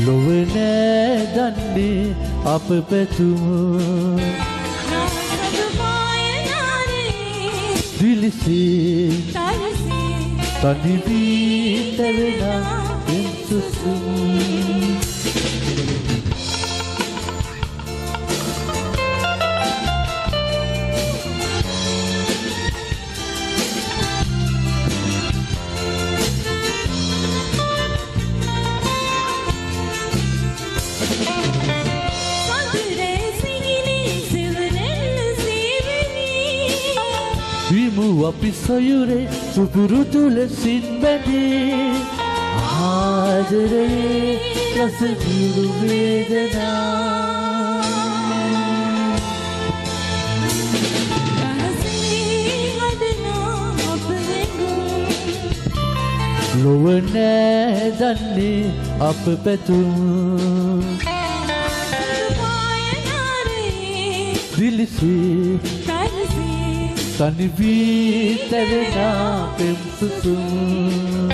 ලොව නෑ දන්නේ අප පැතුම දිලිසේ තනි වී තැවෙන එන්සුසුම් විමු අපි සොයුරේ සුපුරුදු ලෙසින් බැඳී ආදරයේ රස දිරු වේදනා ලොව නෑ දන්නේ අප පැතුම් දිලිසේ තනි වී තැවෙන පෙම් සුසුම්